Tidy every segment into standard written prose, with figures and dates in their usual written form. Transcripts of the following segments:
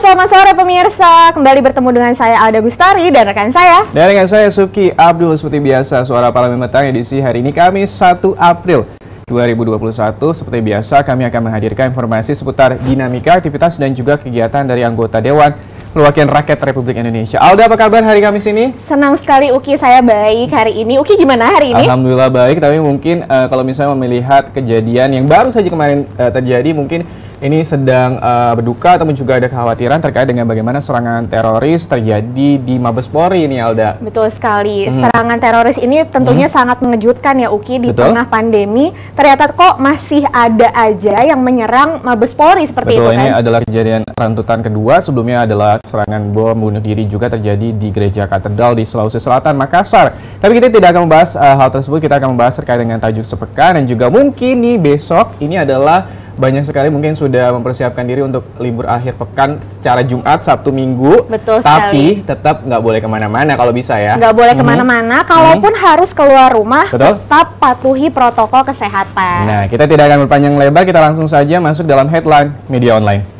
selamat sore pemirsa. Kembali bertemu dengan saya Alda Gustari dan rekan saya. Dan dengan saya Suki Abdul. Seperti biasa, Suara Parlemen Petang edisi hari ini Kamis 1 April 2021. Seperti biasa kami akan menghadirkan informasi seputar dinamika, aktivitas dan juga kegiatan dari anggota Dewan Perwakilan Rakyat Republik Indonesia. Alda, apa kabar hari Kamis ini? Senang sekali Uki, saya baik hari ini. Uki gimana hari ini? Alhamdulillah baik, tapi mungkin kalau misalnya melihat kejadian yang baru saja kemarin terjadi, mungkin ini sedang berduka ataupun juga ada kekhawatiran terkait dengan bagaimana serangan teroris terjadi di Mabes Polri ini, Alda. Betul sekali. Serangan teroris ini tentunya sangat mengejutkan ya Uki, di tengah pandemi. Ternyata kok masih ada aja yang menyerang Mabes Polri seperti itu kan? Ini adalah kejadian runtutan kedua. Sebelumnya adalah serangan bom bunuh diri juga terjadi di Gereja Katedral di Sulawesi Selatan, Makassar. Tapi kita tidak akan membahas hal tersebut, kita akan membahas terkait dengan tajuk sepekan dan juga mungkin nih besok ini adalah banyak sekali mungkin sudah mempersiapkan diri untuk libur akhir pekan secara Jumat, Sabtu, Minggu. Betul tapi sekali. Tetap nggak boleh kemana-mana kalau bisa ya. Nggak boleh kemana-mana, kalaupun harus keluar rumah, Betul. tetap patuhi protokol kesehatan. Nah, kita tidak akan berpanjang lebar, kita langsung saja masuk dalam headline media online.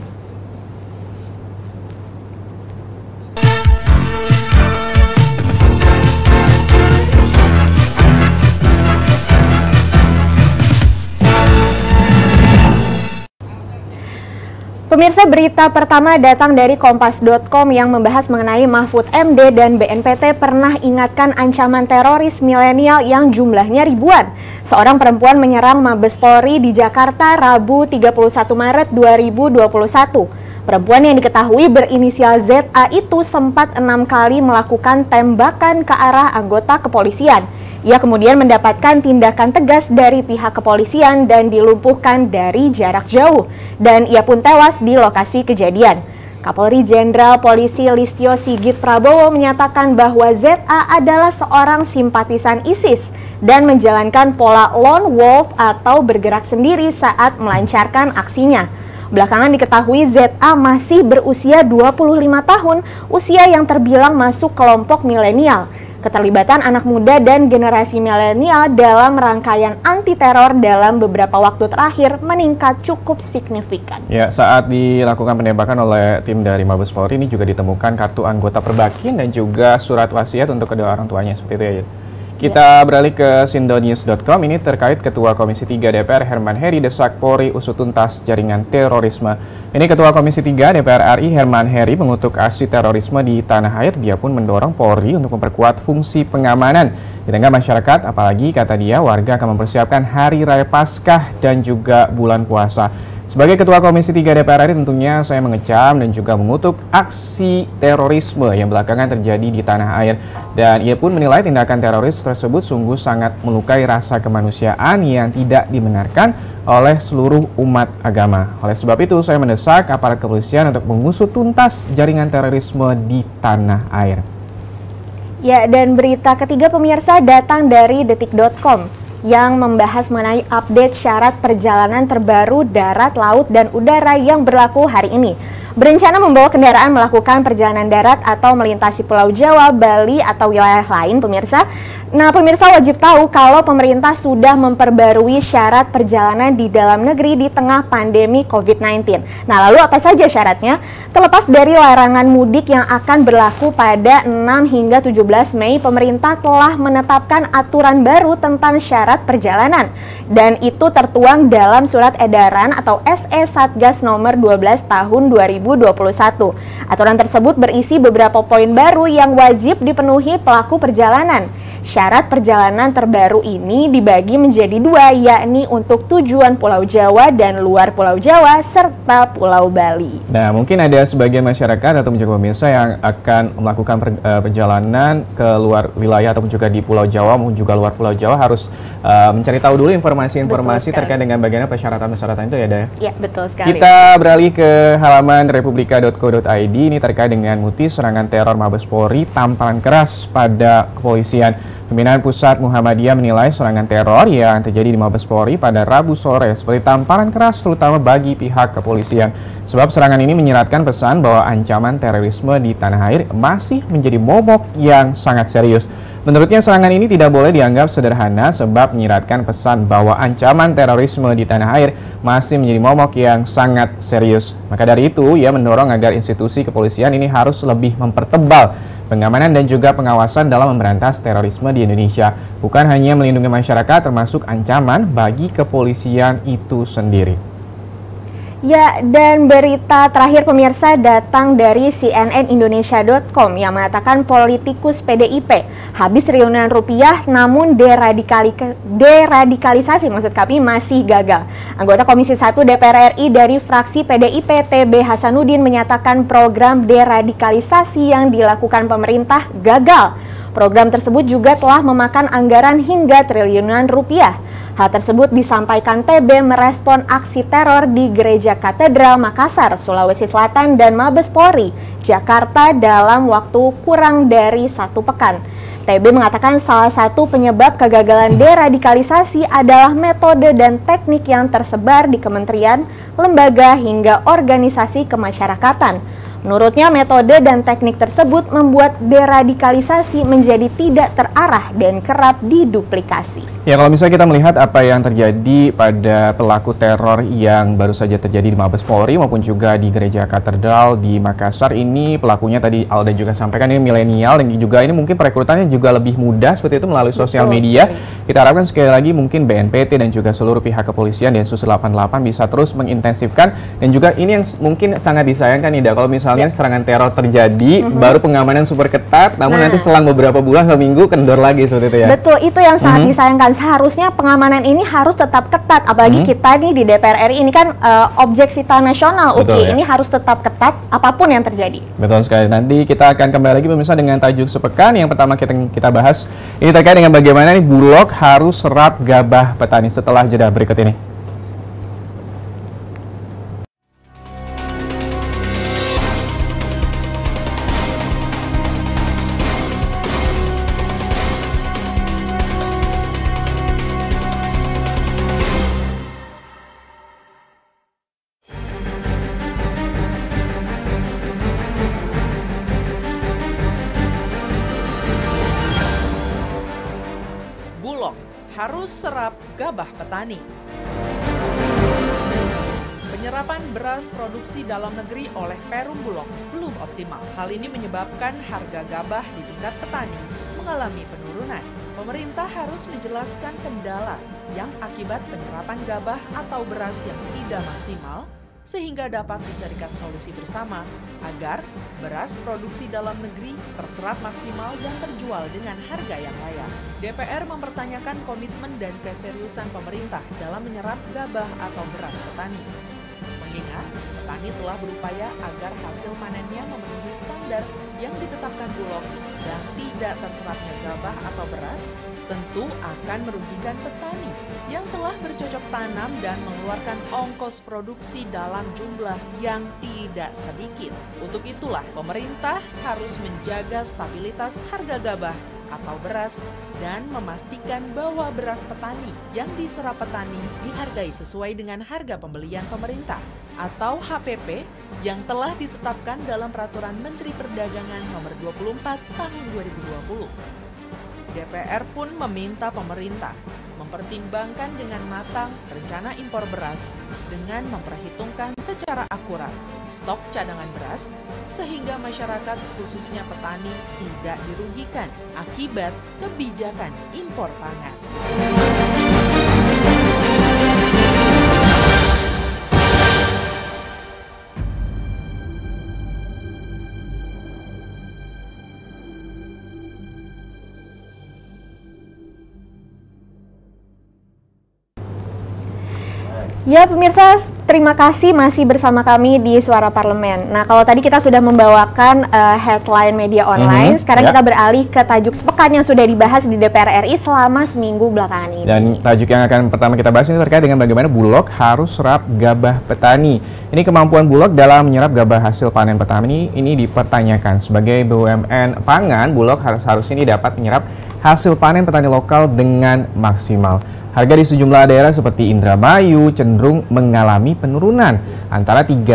Pemirsa, berita pertama datang dari Kompas.com yang membahas mengenai Mahfud MD dan BNPT pernah ingatkan ancaman teroris milenial yang jumlahnya ribuan. Seorang perempuan menyerang Mabes Polri di Jakarta Rabu 31 Maret 2021. Perempuan yang diketahui berinisial ZA itu sempat 6 kali melakukan tembakan ke arah anggota kepolisian. Ia kemudian mendapatkan tindakan tegas dari pihak kepolisian dan dilumpuhkan dari jarak jauh. Dan ia pun tewas di lokasi kejadian. Kapolri Jenderal Polisi Listio Sigit Prabowo menyatakan bahwa ZA adalah seorang simpatisan ISIS dan menjalankan pola lone wolf atau bergerak sendiri saat melancarkan aksinya. Belakangan diketahui ZA masih berusia 25 tahun, usia yang terbilang masuk kelompok milenial. Keterlibatan anak muda dan generasi milenial dalam rangkaian anti-teror dalam beberapa waktu terakhir meningkat cukup signifikan. Ya, saat dilakukan penembakan oleh tim dari Mabes Polri ini juga ditemukan kartu anggota Perbakin dan juga surat wasiat untuk kedua orang tuanya, seperti itu ya. Kita beralih ke sindonews.com, ini terkait Ketua Komisi 3 DPR Herman Heri desak Polri usut tuntas jaringan terorisme. Ini Ketua Komisi 3 DPR RI Herman Heri mengutuk aksi terorisme di tanah air. Dia pun mendorong Polri untuk memperkuat fungsi pengamanan di tengah masyarakat, apalagi kata dia warga akan mempersiapkan Hari Raya Paskah dan juga bulan puasa. Sebagai Ketua Komisi 3 DPR RI tentunya saya mengecam dan juga mengutuk aksi terorisme yang belakangan terjadi di tanah air. Dan ia pun menilai tindakan teroris tersebut sungguh sangat melukai rasa kemanusiaan yang tidak dibenarkan oleh seluruh umat agama. Oleh sebab itu saya mendesak aparat kepolisian untuk mengusut tuntas jaringan terorisme di tanah air. Ya, dan berita ketiga pemirsa datang dari detik.com. Yang membahas mengenai update syarat perjalanan terbaru darat, laut, dan udara yang berlaku hari ini. Berencana membawa kendaraan melakukan perjalanan darat atau melintasi Pulau Jawa, Bali, atau wilayah lain, pemirsa. Nah, pemirsa wajib tahu kalau pemerintah sudah memperbarui syarat perjalanan di dalam negeri di tengah pandemi COVID-19. Nah, lalu apa saja syaratnya? Terlepas dari larangan mudik yang akan berlaku pada 6 hingga 17 Mei, pemerintah telah menetapkan aturan baru tentang syarat perjalanan. Dan itu tertuang dalam surat edaran atau SE Satgas nomor 12 tahun 2021. Aturan tersebut berisi beberapa poin baru yang wajib dipenuhi pelaku perjalanan. Syarat perjalanan terbaru ini dibagi menjadi dua, yakni untuk tujuan Pulau Jawa dan luar Pulau Jawa, serta Pulau Bali. Nah, mungkin ada sebagian masyarakat atau juga pemirsa yang akan melakukan perjalanan ke luar wilayah ataupun juga di Pulau Jawa maupun juga luar Pulau Jawa harus mencari tahu dulu informasi-informasi terkait dengan bagaimana persyaratan-persyaratan itu ya, Daya? Ya, betul sekali. Kita beralih ke halaman republika.co.id, ini terkait dengan Muti serangan teror Mabes Polri, tamparan keras pada kepolisian. Pimpinan Pusat Muhammadiyah menilai serangan teror yang terjadi di Mabes Polri pada Rabu sore seperti tamparan keras terutama bagi pihak kepolisian. Sebab serangan ini menyiratkan pesan bahwa ancaman terorisme di tanah air masih menjadi momok yang sangat serius. Menurutnya serangan ini tidak boleh dianggap sederhana sebab menyiratkan pesan bahwa ancaman terorisme di tanah air masih menjadi momok yang sangat serius. Maka dari itu, ia mendorong agar institusi kepolisian ini harus lebih mempertebal pengamanan dan juga pengawasan dalam memberantas terorisme di Indonesia. Bukan hanya melindungi masyarakat, termasuk ancaman bagi kepolisian itu sendiri. Ya, dan berita terakhir pemirsa datang dari cnnindonesia.com yang mengatakan politikus PDIP habis triliunan rupiah namun deradikalisasi masih gagal. Anggota Komisi 1 DPR RI dari fraksi PDIP TB Hasanuddin menyatakan program deradikalisasi yang dilakukan pemerintah gagal. Program tersebut juga telah memakan anggaran hingga triliunan rupiah. Hal tersebut disampaikan TB merespon aksi teror di Gereja Katedral Makassar, Sulawesi Selatan dan Mabes Polri, Jakarta dalam waktu kurang dari 1 pekan. TB mengatakan salah satu penyebab kegagalan deradikalisasi adalah metode dan teknik yang tersebar di kementerian, lembaga, hingga organisasi kemasyarakatan. Menurutnya, metode dan teknik tersebut membuat deradikalisasi menjadi tidak terarah dan kerap diduplikasi. Ya, kalau misalnya kita melihat apa yang terjadi pada pelaku teror yang baru saja terjadi di Mabes Polri maupun juga di Gereja Katedral di Makassar, ini pelakunya tadi Alda juga sampaikan ini milenial dan juga ini mungkin perekrutannya juga lebih mudah seperti itu melalui sosial media. Kita harapkan sekali lagi mungkin BNPT dan juga seluruh pihak kepolisian Densus 88 bisa terus mengintensifkan, dan juga ini yang mungkin sangat disayangkan Ida, kalau misalnya serangan teror terjadi baru pengamanan super ketat, namun nanti selang beberapa bulan atau minggu kendor lagi seperti itu ya. Betul, itu yang sangat disayangkan. Seharusnya pengamanan ini harus tetap ketat, apalagi kita nih di DPR RI ini kan objek vital nasional. Betul, ini harus tetap ketat apapun yang terjadi. Betul sekali. Nanti kita akan kembali lagi pemirsa dengan tajuk sepekan. Yang pertama kita bahas ini terkait dengan bagaimana nih Bulog harus serap gabah petani setelah jeda berikut ini. Bulog harus serap gabah petani. Penyerapan beras produksi dalam negeri oleh Perum Bulog belum optimal. Hal ini menyebabkan harga gabah di tingkat petani mengalami penurunan. Pemerintah harus menjelaskan kendala yang akibat penyerapan gabah atau beras yang tidak maksimal, sehingga dapat dicarikan solusi bersama agar beras produksi dalam negeri terserap maksimal dan terjual dengan harga yang layak. DPR mempertanyakan komitmen dan keseriusan pemerintah dalam menyerap gabah atau beras petani. Mengingat petani telah berupaya agar hasil panennya memenuhi standar yang ditetapkan Bulog dan tidak terserapnya gabah atau beras tentu akan merugikan petani yang telah bercocok tanam dan mengeluarkan ongkos produksi dalam jumlah yang tidak sedikit. Untuk itulah pemerintah harus menjaga stabilitas harga gabah atau beras dan memastikan bahwa beras petani yang diserap petani dihargai sesuai dengan harga pembelian pemerintah atau HPP yang telah ditetapkan dalam Peraturan Menteri Perdagangan Nomor 24 Tahun 2020. DPR pun meminta pemerintah mempertimbangkan dengan matang rencana impor beras dengan memperhitungkan secara akurat stok cadangan beras sehingga masyarakat khususnya petani tidak dirugikan akibat kebijakan impor pangan. Ya pemirsa, terima kasih masih bersama kami di Suara Parlemen. Nah, kalau tadi kita sudah membawakan headline media online, sekarang kita beralih ke tajuk sepekan yang sudah dibahas di DPR RI selama seminggu belakangan ini. Dan tajuk yang akan pertama kita bahas ini terkait dengan bagaimana Bulog harus serap gabah petani. Ini kemampuan Bulog dalam menyerap gabah hasil panen petani ini dipertanyakan. Sebagai BUMN pangan, Bulog harusnya dapat menyerap hasil panen petani lokal dengan maksimal. Harga di sejumlah daerah seperti Indramayu cenderung mengalami penurunan antara 3.000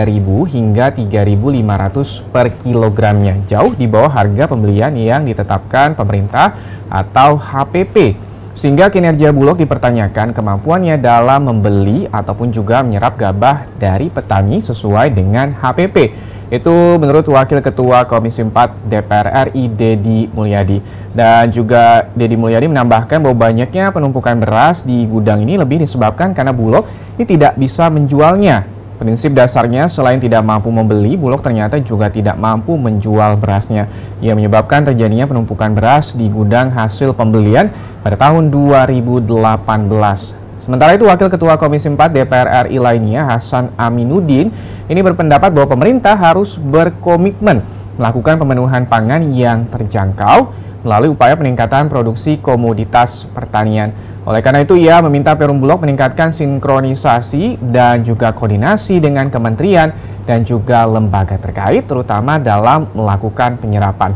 hingga 3.500 per kilogramnya, jauh di bawah harga pembelian yang ditetapkan pemerintah atau HPP. Sehingga kinerja Bulog dipertanyakan kemampuannya dalam membeli ataupun juga menyerap gabah dari petani sesuai dengan HPP. Itu menurut Wakil Ketua Komisi 4 DPR RI Deddy Mulyadi. Dan juga Deddy Mulyadi menambahkan bahwa banyaknya penumpukan beras di gudang ini lebih disebabkan karena Bulog ini tidak bisa menjualnya. Prinsip dasarnya selain tidak mampu membeli, Bulog ternyata juga tidak mampu menjual berasnya. Ia menyebabkan terjadinya penumpukan beras di gudang hasil pembelian pada tahun 2018. Sementara itu, Wakil Ketua Komisi 4 DPR RI lainnya, Hasan Aminuddin, ini berpendapat bahwa pemerintah harus berkomitmen melakukan pemenuhan pangan yang terjangkau melalui upaya peningkatan produksi komoditas pertanian. Oleh karena itu, ia meminta Perum Bulog meningkatkan sinkronisasi dan juga koordinasi dengan kementerian dan juga lembaga terkait, terutama dalam melakukan penyerapan.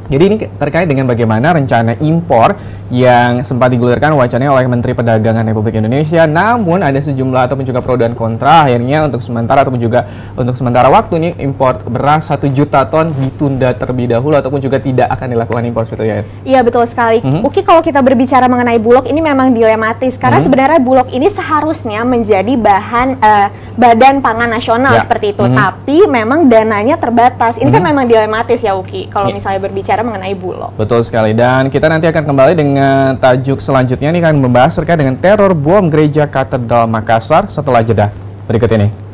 Jadi ini terkait dengan bagaimana rencana impor yang sempat digulirkan wacananya oleh Menteri Perdagangan Republik Indonesia, namun ada sejumlah ataupun juga pro dan kontra. Akhirnya untuk sementara ataupun juga untuk sementara waktu nih impor beras 1 juta ton ditunda terlebih dahulu ataupun juga tidak akan dilakukan impor seperti itu ya. Iya betul sekali. Uki, kalau kita berbicara mengenai Bulog ini memang dilematis karena sebenarnya Bulog ini seharusnya menjadi badan pangan nasional seperti itu, tapi memang dananya terbatas. Ini kan memang dilematis ya Uki kalau misalnya berbicara mengenai Bulog. Betul sekali, dan kita nanti akan kembali dengan tajuk selanjutnya nih, akan membahas terkait dengan teror bom gereja Katedral Makassar setelah jeda berikut ini.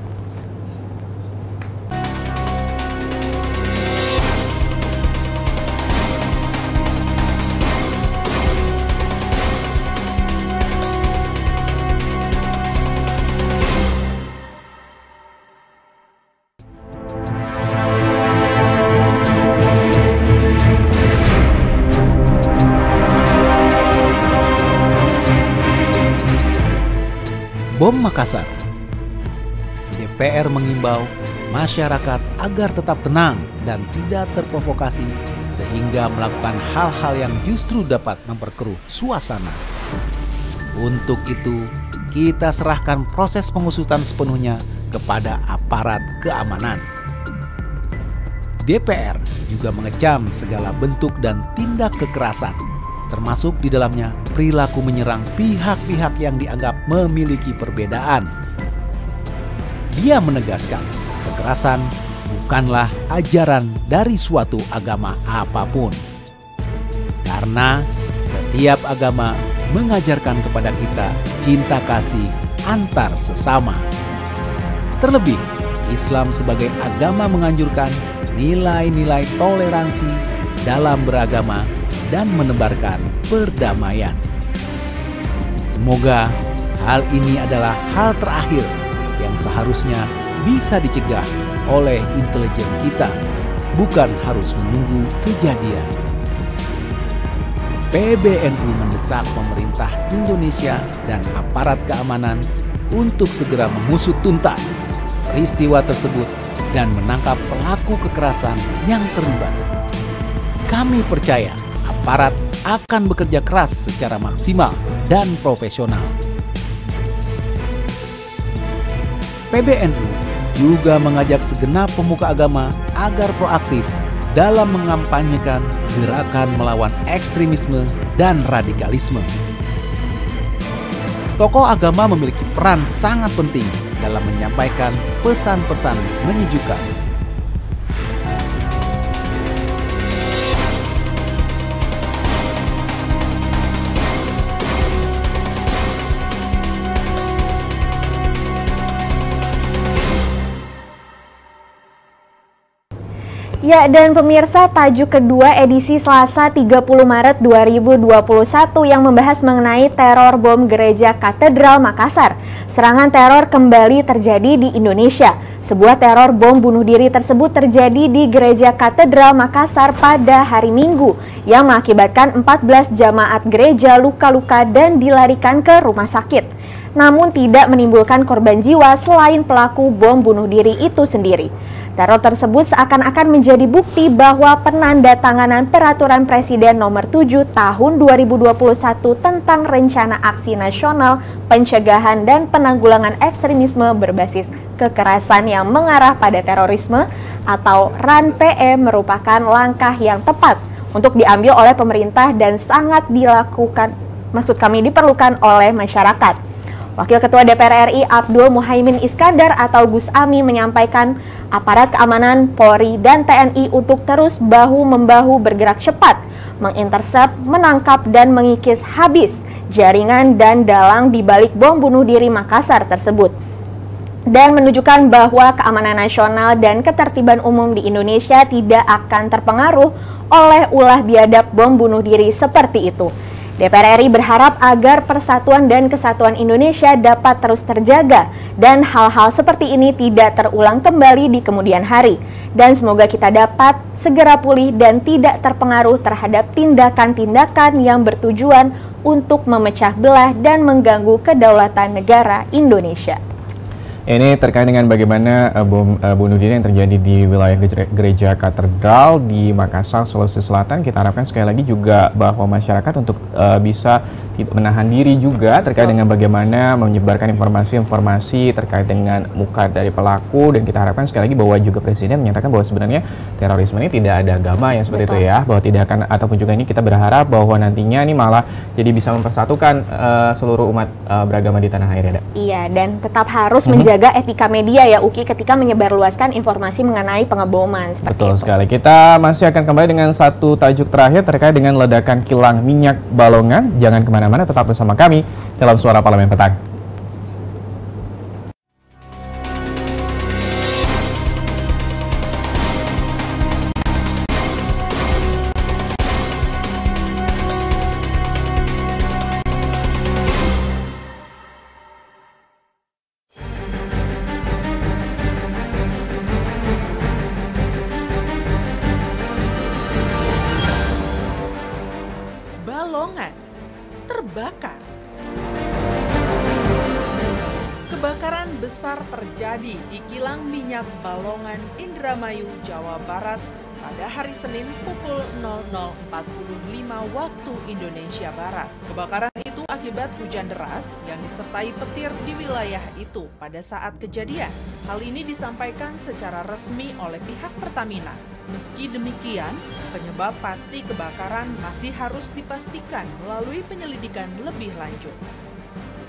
Bom Makassar. DPR mengimbau masyarakat agar tetap tenang dan tidak terprovokasi sehingga melakukan hal-hal yang justru dapat memperkeruh suasana. Untuk itu, kita serahkan proses pengusutan sepenuhnya kepada aparat keamanan. DPR juga mengecam segala bentuk dan tindak kekerasan, termasuk di dalamnya perilaku menyerang pihak-pihak yang dianggap memiliki perbedaan. Dia menegaskan, kekerasan bukanlah ajaran dari suatu agama apapun. Karena setiap agama mengajarkan kepada kita cinta kasih antar sesama. Terlebih, Islam sebagai agama menganjurkan nilai-nilai toleransi dalam beragama dan menebarkan perdamaian. Semoga hal ini adalah hal terakhir yang seharusnya bisa dicegah oleh intelijen kita, bukan harus menunggu kejadian. PBNU mendesak pemerintah Indonesia dan aparat keamanan untuk segera mengusut tuntas peristiwa tersebut dan menangkap pelaku kekerasan yang terlibat. Kami percaya aparat akan bekerja keras secara maksimal dan profesional. PBNU juga mengajak segenap pemuka agama agar proaktif dalam mengampanyekan gerakan melawan ekstremisme dan radikalisme. Tokoh agama memiliki peran sangat penting dalam menyampaikan pesan-pesan menyejukkan. Ya, dan pemirsa, tajuk kedua edisi Selasa 30 Maret 2021 yang membahas mengenai teror bom gereja Katedral Makassar. Serangan teror kembali terjadi di Indonesia. Sebuah teror bom bunuh diri tersebut terjadi di gereja Katedral Makassar pada hari Minggu yang mengakibatkan 14 jamaat gereja luka-luka dan dilarikan ke rumah sakit. Namun tidak menimbulkan korban jiwa selain pelaku bom bunuh diri itu sendiri. Teror tersebut seakan-akan menjadi bukti bahwa penandatanganan Peraturan Presiden Nomor 7 Tahun 2021 tentang Rencana Aksi Nasional Pencegahan dan Penanggulangan Ekstremisme Berbasis Kekerasan yang mengarah pada terorisme atau RAN-PE merupakan langkah yang tepat untuk diambil oleh pemerintah dan sangat diperlukan oleh masyarakat. Wakil Ketua DPR RI Abdul Muhaimin Iskandar atau Gus Ami menyampaikan aparat keamanan Polri dan TNI untuk terus bahu-membahu bergerak cepat, mengintersep, menangkap dan mengikis habis jaringan dan dalang di balik bom bunuh diri Makassar tersebut, dan menunjukkan bahwa keamanan nasional dan ketertiban umum di Indonesia tidak akan terpengaruh oleh ulah biadab bom bunuh diri seperti itu. DPR RI berharap agar persatuan dan kesatuan Indonesia dapat terus terjaga dan hal-hal seperti ini tidak terulang kembali di kemudian hari. Dan semoga kita dapat segera pulih dan tidak terpengaruh terhadap tindakan-tindakan yang bertujuan untuk memecah belah dan mengganggu kedaulatan negara Indonesia. Ini terkait dengan bagaimana bom bunuh diri yang terjadi di wilayah gereja katedral di Makassar, Sulawesi Selatan. Kita harapkan sekali lagi juga bahwa masyarakat untuk bisa menahan diri juga terkait dengan bagaimana menyebarkan informasi-informasi terkait dengan muka dari pelaku, dan kita harapkan sekali lagi bahwa juga Presiden menyatakan bahwa sebenarnya terorisme ini tidak ada agama yang seperti itu ya, bahwa tidak akan, ataupun juga ini kita berharap bahwa nantinya ini malah jadi bisa mempersatukan seluruh umat beragama di tanah air ya. Iya, dan tetap harus menjaga etika media ya Uki ketika menyebarluaskan informasi mengenai pengeboman seperti Betul itu. sekali. Kita masih akan kembali dengan satu tajuk terakhir terkait dengan ledakan kilang minyak Balongan. Jangan kemana-mana, tetap bersama kami dalam Suara Parlemen Petang. Balongan terbakar. Kebakaran besar terjadi di kilang minyak Balongan, Indramayu, Jawa Barat pada hari Senin pukul 00.45 waktu Indonesia Barat. Kebakaran itu akibat hujan deras yang disertai petir di wilayah itu pada saat kejadian. Hal ini disampaikan secara resmi oleh pihak Pertamina. Meski demikian, penyebab pasti kebakaran masih harus dipastikan melalui penyelidikan lebih lanjut.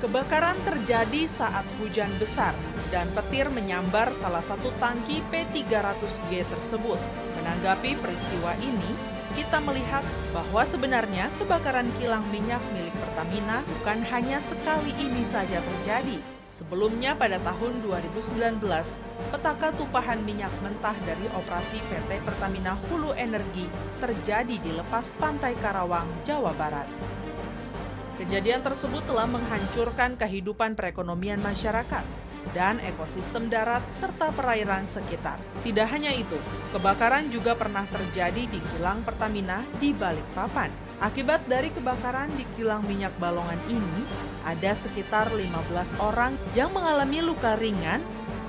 Kebakaran terjadi saat hujan besar dan petir menyambar salah satu tangki P300G tersebut. Menanggapi peristiwa ini, kita melihat bahwa sebenarnya kebakaran kilang minyak milik Pertamina bukan hanya sekali ini saja terjadi. Sebelumnya pada tahun 2019, petaka tumpahan minyak mentah dari operasi PT Pertamina Hulu Energi terjadi di lepas pantai Karawang, Jawa Barat. Kejadian tersebut telah menghancurkan kehidupan perekonomian masyarakat dan ekosistem darat serta perairan sekitar. Tidak hanya itu, kebakaran juga pernah terjadi di kilang Pertamina di Balikpapan. Akibat dari kebakaran di kilang minyak Balongan ini, ada sekitar 15 orang yang mengalami luka ringan,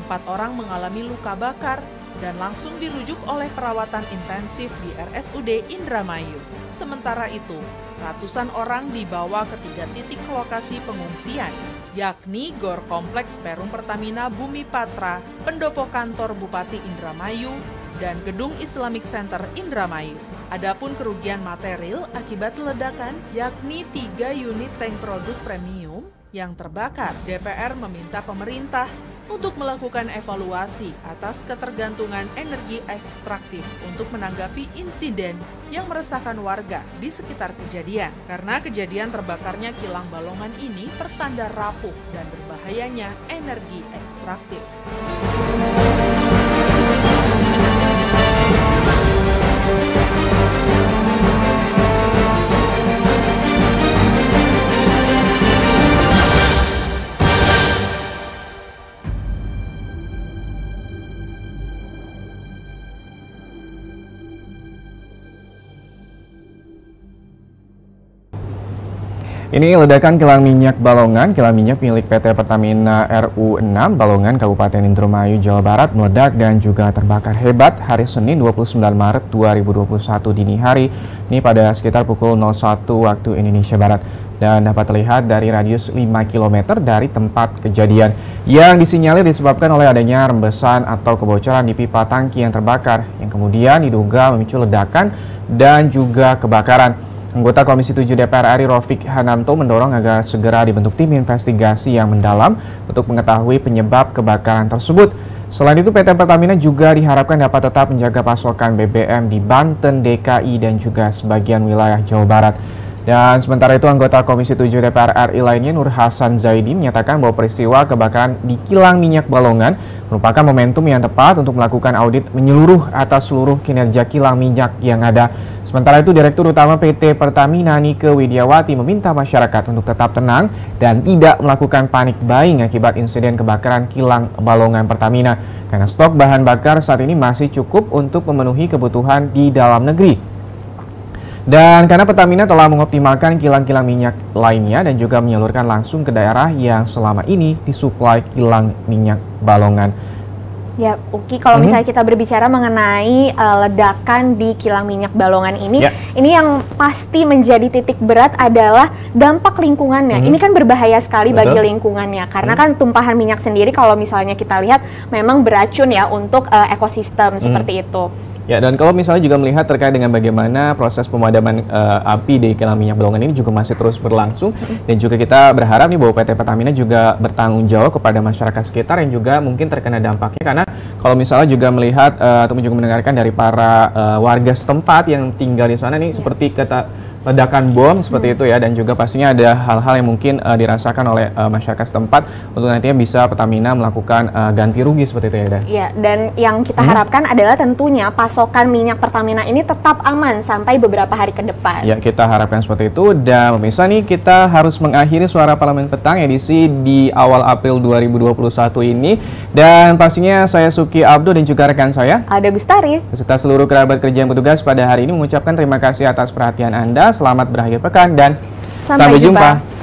4 orang mengalami luka bakar, dan langsung dirujuk oleh perawatan intensif di RSUD Indramayu. Sementara itu, ratusan orang dibawa ke 3 titik lokasi pengungsian, yakni Gor Kompleks Perum Pertamina Bumi Patra, pendopo kantor Bupati Indramayu, dan Gedung Islamic Center Indramayu. Adapun kerugian material akibat ledakan yakni 3 unit tank produk premium yang terbakar. DPR meminta pemerintah untuk melakukan evaluasi atas ketergantungan energi ekstraktif untuk menanggapi insiden yang meresahkan warga di sekitar kejadian. Karena kejadian terbakarnya kilang Balongan ini pertanda rapuh dan berbahayanya energi ekstraktif. Ini ledakan kilang minyak Balongan, kilang minyak milik PT Pertamina RU6 Balongan, Kabupaten Indramayu, Jawa Barat meledak dan juga terbakar hebat hari Senin 29 Maret 2021 dini hari. Ini pada sekitar pukul 01 waktu Indonesia Barat. Dan dapat terlihat dari radius 5 km dari tempat kejadian yang disinyalir disebabkan oleh adanya rembesan atau kebocoran di pipa tangki yang terbakar yang kemudian diduga memicu ledakan dan juga kebakaran. Anggota Komisi 7 DPR RI Rofik Hananto mendorong agar segera dibentuk tim investigasi yang mendalam untuk mengetahui penyebab kebakaran tersebut. Selain itu, PT Pertamina juga diharapkan dapat tetap menjaga pasokan BBM di Banten, DKI, dan juga sebagian wilayah Jawa Barat. Dan sementara itu, anggota Komisi 7 DPR RI lainnya Nur Hasan Zaidi menyatakan bahwa peristiwa kebakaran di kilang minyak Balongan merupakan momentum yang tepat untuk melakukan audit menyeluruh atas seluruh kinerja kilang minyak yang ada. Sementara itu, Direktur Utama PT Pertamina Nike Widiawati meminta masyarakat untuk tetap tenang dan tidak melakukan panik buying akibat insiden kebakaran kilang Balongan Pertamina, karena stok bahan bakar saat ini masih cukup untuk memenuhi kebutuhan di dalam negeri. Dan karena Pertamina telah mengoptimalkan kilang-kilang minyak lainnya dan juga menyalurkan langsung ke daerah yang selama ini disuplai kilang minyak Balongan. Ya, Uki, kalau misalnya kita berbicara mengenai ledakan di kilang minyak Balongan ini, ini yang pasti menjadi titik berat adalah dampak lingkungannya. Ini kan berbahaya sekali bagi lingkungannya, karena kan tumpahan minyak sendiri kalau misalnya kita lihat memang beracun ya untuk ekosistem seperti itu. Ya, dan kalau misalnya juga melihat terkait dengan bagaimana proses pemadaman api di kilang minyak Balongan ini juga masih terus berlangsung, dan juga kita berharap nih bahwa PT Pertamina juga bertanggung jawab kepada masyarakat sekitar yang juga mungkin terkena dampaknya, karena kalau misalnya juga melihat atau juga mendengarkan dari para warga setempat yang tinggal di sana nih seperti ledakan bom seperti itu ya, dan juga pastinya ada hal-hal yang mungkin dirasakan oleh masyarakat setempat untuk nantinya bisa Pertamina melakukan ganti rugi seperti itu ya, Dan. Iya, dan yang kita harapkan adalah tentunya pasokan minyak Pertamina ini tetap aman sampai beberapa hari ke depan. Ya, kita harapkan seperti itu. Dan pemirsa nih, kita harus mengakhiri Suara Parlemen Petang edisi di awal April 2021 ini. Dan pastinya saya Suki Abdo dan juga rekan saya Alda Gustari beserta seluruh kerabat kerja yang bertugas pada hari ini mengucapkan terima kasih atas perhatian Anda. Selamat berakhir pekan dan sampai jumpa.